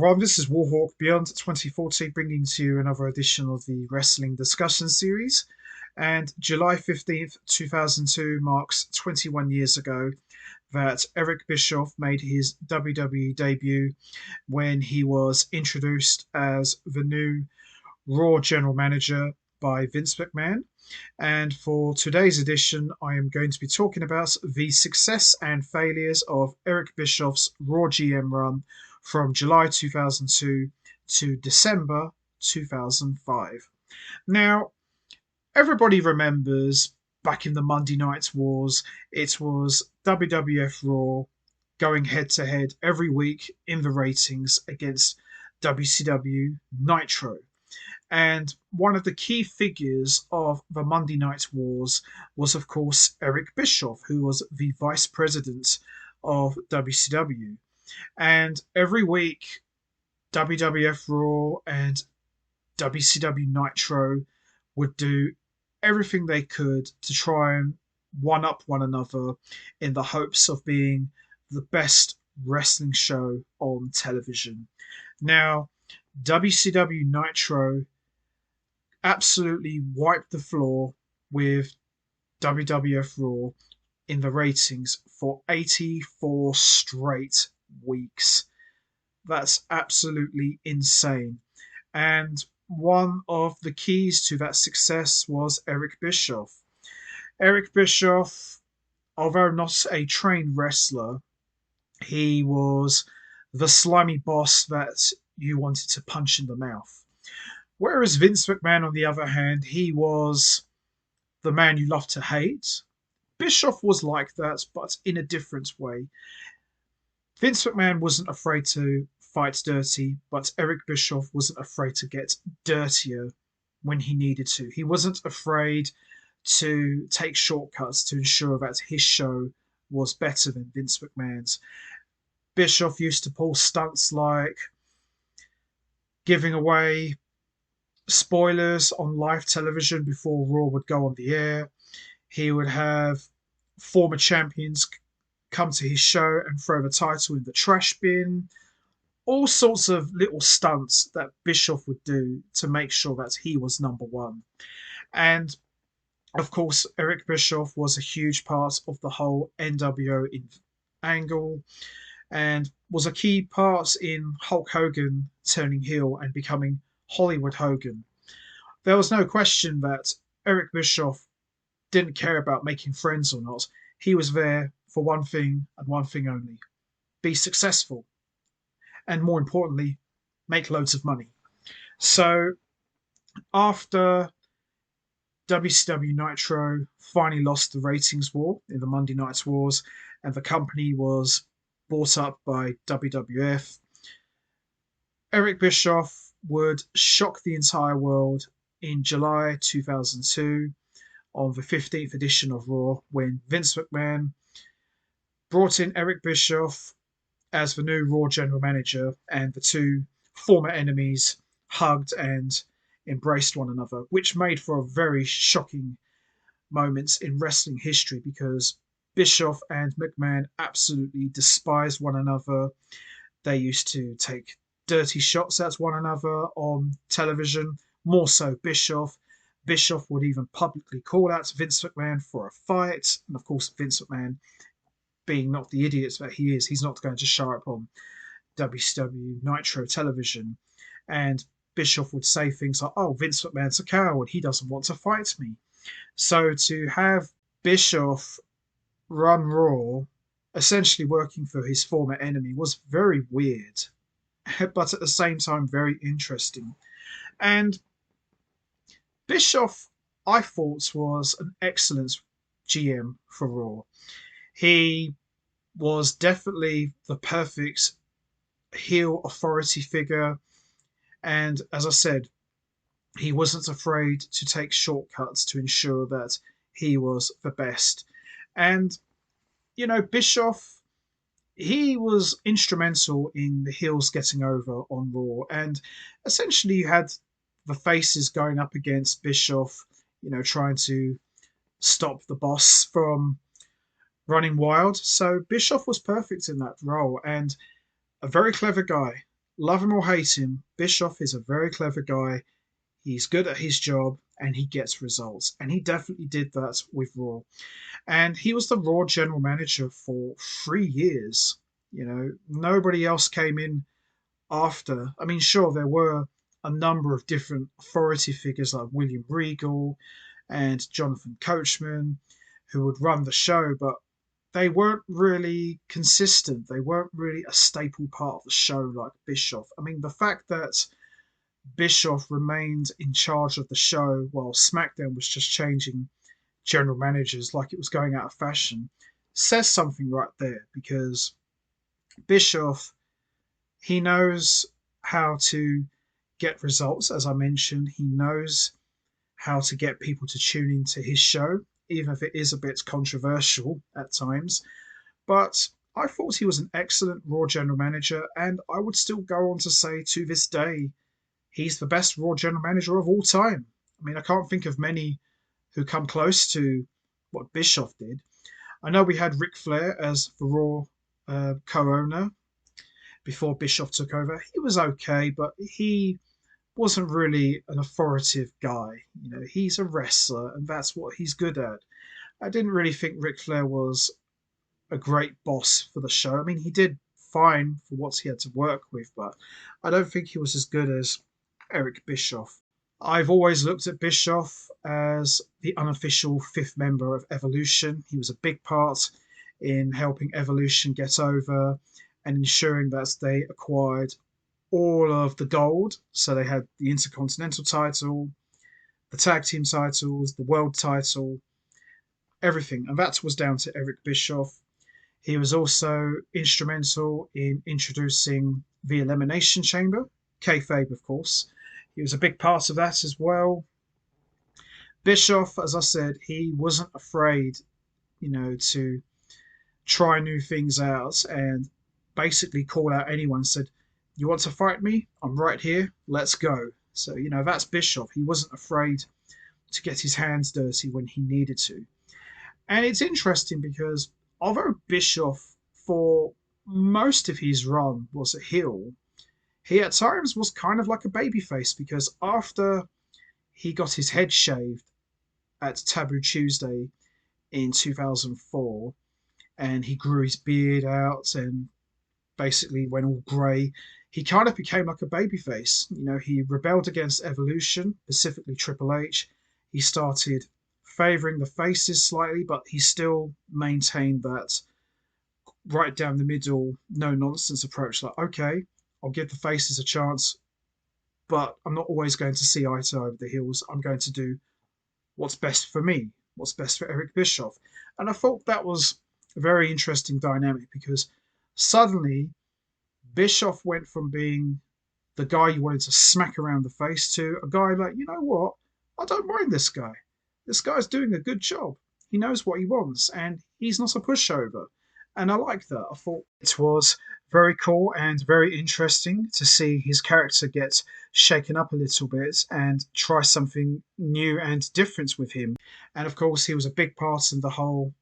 everyone, this is Warhawk Beyond 2040, bringing to you another edition of the Wrestling Discussion Series. And July 15th, 2002 marks 21 years ago that Eric Bischoff made his WWE debut when he was introduced as the new Raw General Manager by Vince McMahon. And for today's edition, I am going to be talking about the success and failures of Eric Bischoff's Raw GM run from July 2002 to December 2005. Now, everybody remembers back in the Monday Night Wars, it was WWF Raw going head to head every week in the ratings against WCW Nitro. And one of the key figures of the Monday Night Wars was, of course, Eric Bischoff, who was the vice president of WCW. And every week, WWF Raw and WCW Nitro would do everything they could to try and one up one another in the hopes of being the best wrestling show on television. Now, WCW Nitro absolutely wiped the floor with WWF Raw in the ratings for 84 straight weeks. That's absolutely insane. And one of the keys to that success was Eric Bischoff. Eric Bischoff, although not a trained wrestler, he was the slimy boss that you wanted to punch in the mouth. Whereas Vince McMahon, on the other hand, he was the man you love to hate. Bischoff was like that, but in a different way. Vince McMahon wasn't afraid to fight dirty, but Eric Bischoff wasn't afraid to get dirtier when he needed to. He wasn't afraid to take shortcuts to ensure that his show was better than Vince McMahon's. Bischoff used to pull stunts like giving away spoilers on live television before Raw would go on the air. He would have former champions come to his show and throw the title in the trash bin. All sorts of little stunts that Bischoff would do to make sure that he was number one. And of course, Eric Bischoff was a huge part of the whole NWO angle and was a key part in Hulk Hogan turning heel and becoming Hollywood Hogan. There was no question that Eric Bischoff didn't care about making friends or not. He was there for one thing and one thing only: be successful. And more importantly, make loads of money. So after WCW Nitro finally lost the ratings war in the Monday Night Wars and the company was bought up by WWF, Eric Bischoff would shock the entire world in July 2002 on the 15th edition of Raw when Vince McMahon brought in Eric Bischoff as the new Raw General Manager, and the two former enemies hugged and embraced one another, which made for a very shocking moment in wrestling history because Bischoff and McMahon absolutely despised one another. They used to take dirty shots at one another on television, more so Bischoff. Bischoff would even publicly call out Vince McMahon for a fight. And of course, Vince McMahon, being not the idiot that he is, he's not going to show up on WCW Nitro television. And Bischoff would say things like, oh, Vince McMahon's a coward. He doesn't want to fight me. So to have Bischoff run Raw, essentially working for his former enemy, was very weird, but at the same time, very interesting. And Bischoff, I thought, was an excellent GM for Raw. He was definitely the perfect heel authority figure. And as I said, he wasn't afraid to take shortcuts to ensure that he was the best. And, Bischoff, he was instrumental in the heels getting over on Raw. And essentially, you had the faces going up against Bischoff, trying to stop the boss from running wild. So Bischoff was perfect in that role and a very clever guy. love him or hate him, Bischoff is a very clever guy. He's good at his job and he gets results. And he definitely did that with Raw. And he was the Raw general manager for 3 years. Nobody else came in after. I mean, sure, there were a number of different authority figures like William Regal and Jonathan Coachman who would run the show, but they weren't really consistent. They weren't really a staple part of the show like Bischoff. I mean, the fact that Bischoff remained in charge of the show while SmackDown was just changing general managers like it was going out of fashion says something right there, because Bischoff, he knows how to get results, as I mentioned. He knows how to get people to tune into his show, even if it is a bit controversial at times. But I thought he was an excellent Raw general manager, and I would still go on to say to this day, he's the best Raw general manager of all time. I mean, I can't think of many who come close to what Bischoff did. I know we had Ric Flair as the Raw co-owner before Bischoff took over. He was okay, but he wasn't really an authoritative guy. He's a wrestler, and that's what he's good at. I didn't really think Ric Flair was a great boss for the show. I mean, he did fine for what he had to work with, but I don't think he was as good as Eric Bischoff. I've always looked at Bischoff as the unofficial fifth member of Evolution. He was a big part in helping Evolution get over and ensuring that they acquired all of the gold. So they had the Intercontinental title, the tag team titles, the world title, everything. And that was down to Eric Bischoff. He was also instrumental in introducing the Elimination Chamber, kayfabe, of course. He was a big part of that as well. Bischoff, as I said, he wasn't afraid, to try new things out and basically call out anyone. Said, "You want to fight me? I'm right here. Let's go." So that's Bischoff. He wasn't afraid to get his hands dirty when he needed to. And it's interesting because although Bischoff, for most of his run, was a heel, he at times was kind of like a babyface, because after he got his head shaved at Taboo Tuesday in 2004 and he grew his beard out and basically went all grey, he kind of became like a babyface. He rebelled against Evolution, specifically Triple H. He started favouring the faces slightly, but he still maintained that right down the middle, no nonsense approach. Like, okay, I'll give the faces a chance, but I'm not always going to see eye to eye with the heels. I'm going to do what's best for me, what's best for Eric Bischoff. And I thought that was a very interesting dynamic, because suddenly Bischoff went from being the guy you wanted to smack around the face to a guy like, you know what? I don't mind this guy. This guy's doing a good job. He knows what he wants and he's not a pushover. And I like that. I thought it was very cool and very interesting to see his character get shaken up a little bit and try something new and different with him. And of course, he was a big part in the whole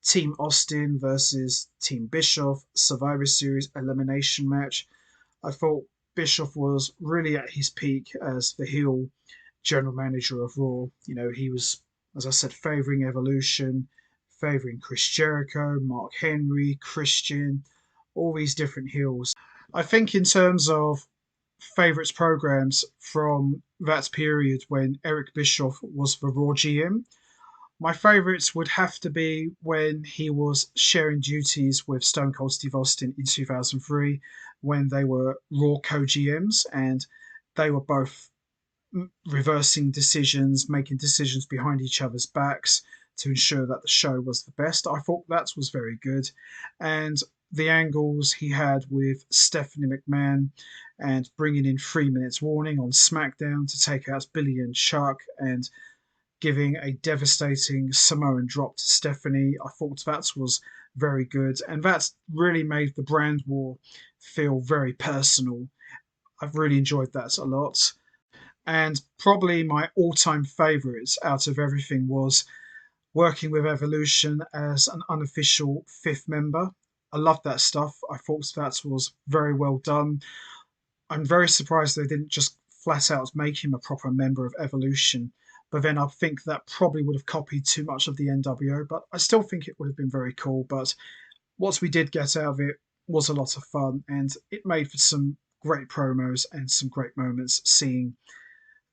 Team Austin versus Team Bischoff Survivor Series elimination match. I thought Bischoff was really at his peak as the heel general manager of Raw. He was, as I said, favouring Evolution, favouring Chris Jericho, Mark Henry, Christian, all these different heels. I think in terms of favourites programs from that period when Eric Bischoff was the Raw GM, my favourites would have to be when he was sharing duties with Stone Cold Steve Austin in 2003, when they were Raw co-GMs and they were both reversing decisions, making decisions behind each other's backs to ensure that the show was the best. I thought that was very good. And the angles he had with Stephanie McMahon and bringing in 3 minutes warning on SmackDown to take out Billy and Chuck and giving a devastating Samoan drop to Stephanie. I thought that was very good. And that really made the brand war feel very personal. I've really enjoyed that a lot. And probably my all time favourites out of everything was working with Evolution as an unofficial fifth member. I loved that stuff. I thought that was very well done. I'm very surprised they didn't just flat out make him a proper member of Evolution. But then I think that probably would have copied too much of the NWO. But I still think it would have been very cool. But what we did get out of it was a lot of fun, and it made for some great promos and some great moments seeing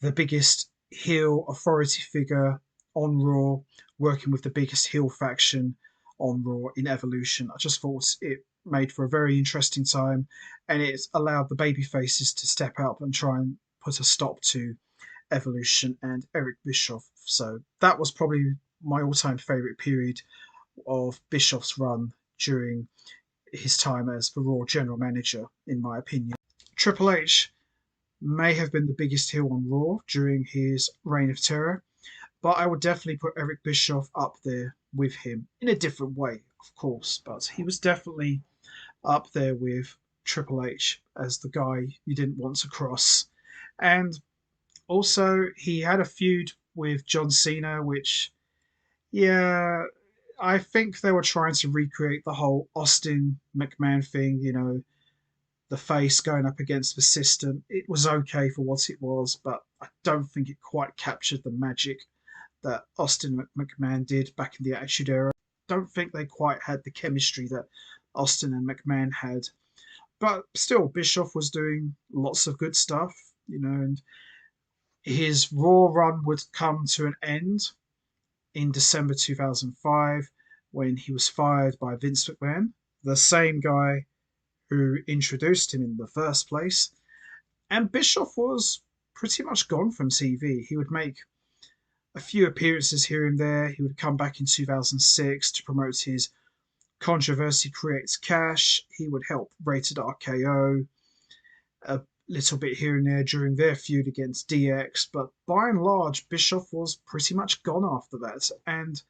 the biggest heel authority figure on Raw working with the biggest heel faction on Raw in Evolution. I just thought it made for a very interesting time, and it allowed the baby faces to step up and try and put a stop to Evolution and Eric Bischoff. So that was probably my all-time favorite period of Bischoff's run during his time as the Raw general manager, in my opinion. Triple H may have been the biggest heel on Raw during his reign of terror, but I would definitely put Eric Bischoff up there with him in a different way, of course. But he was definitely up there with Triple H as the guy you didn't want to cross. And also, he had a feud with John Cena, which, yeah, I think they were trying to recreate the whole Austin McMahon thing, the face going up against the system. It was okay for what it was, but I don't think it quite captured the magic that Austin McMahon did back in the Attitude Era. Don't think they quite had the chemistry that Austin and McMahon had. But still, Bischoff was doing lots of good stuff, and his Raw run would come to an end in December 2005 when he was fired by Vince McMahon, the same guy who introduced him in the first place. And Bischoff was pretty much gone from TV. He would make a few appearances here and there. He would come back in 2006 to promote his Controversy Creates Cash. He would help Rated RKO a little bit here and there during their feud against DX. But by and large, Bischoff was pretty much gone after that. And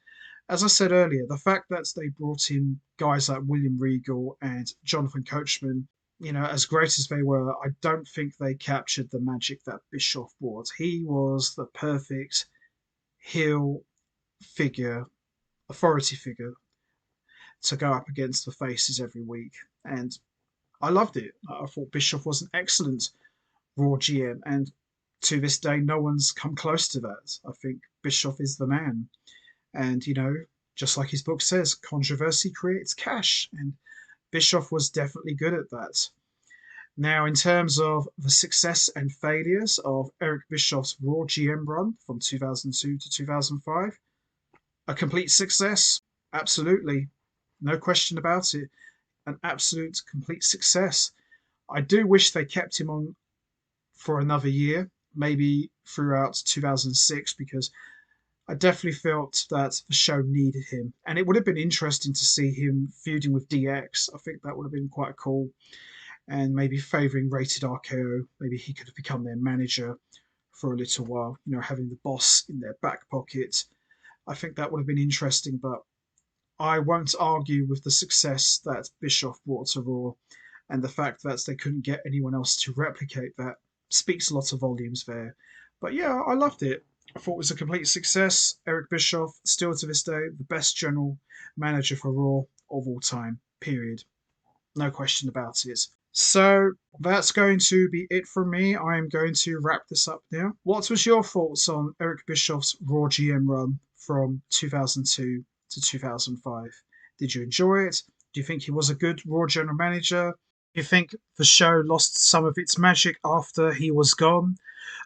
as I said earlier, the fact that they brought in guys like William Regal and Jonathan Coachman, as great as they were, I don't think they captured the magic that Bischoff was. He was the perfect heel figure, authority figure, to go up against the faces every week. And I loved it. I thought Bischoff was an excellent Raw GM. And to this day, no one's come close to that. I think Bischoff is the man. And, just like his book says, controversy creates cash. And Bischoff was definitely good at that. Now, in terms of the success and failures of Eric Bischoff's Raw GM run from 2002 to 2005, a complete success, absolutely. No question about it. An absolute complete success. I do wish they kept him on for another year, maybe throughout 2006, because I definitely felt that the show needed him. And it would have been interesting to see him feuding with DX. I think that would have been quite cool. And maybe favouring Rated RKO. Maybe he could have become their manager for a little while, having the boss in their back pocket. I think that would have been interesting, but I won't argue with the success that Bischoff brought to Raw, and the fact that they couldn't get anyone else to replicate that speaks lots of volumes there. But yeah, I loved it. I thought it was a complete success. Eric Bischoff, still to this day, the best general manager for Raw of all time, period. No question about it. So that's going to be it from me. I am going to wrap this up now. What was your thoughts on Eric Bischoff's Raw GM run from 2002 to 2005? Did you enjoy it? Do you think he was a good Raw general manager? Do you think the show lost some of its magic after he was gone?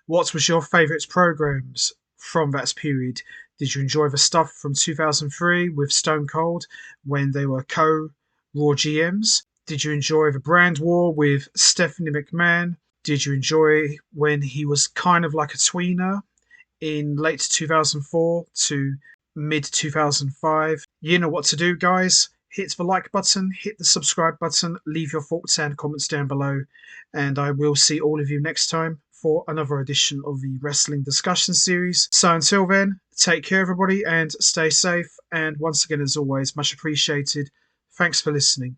What was your favourite programs from that period? Did you enjoy the stuff from 2003 with Stone Cold when they were co-Raw GMs? Did you enjoy the brand war with Stephanie McMahon? Did you enjoy when he was kind of like a tweener in late 2004 to mid 2005? You know what to do, guys. Hit the like button, hit the subscribe button, leave your thoughts and comments down below, and I will see all of you next time for another edition of the Wrestling Discussion Series. So until then, take care, everybody, and stay safe. And once again, as always, much appreciated. Thanks for listening.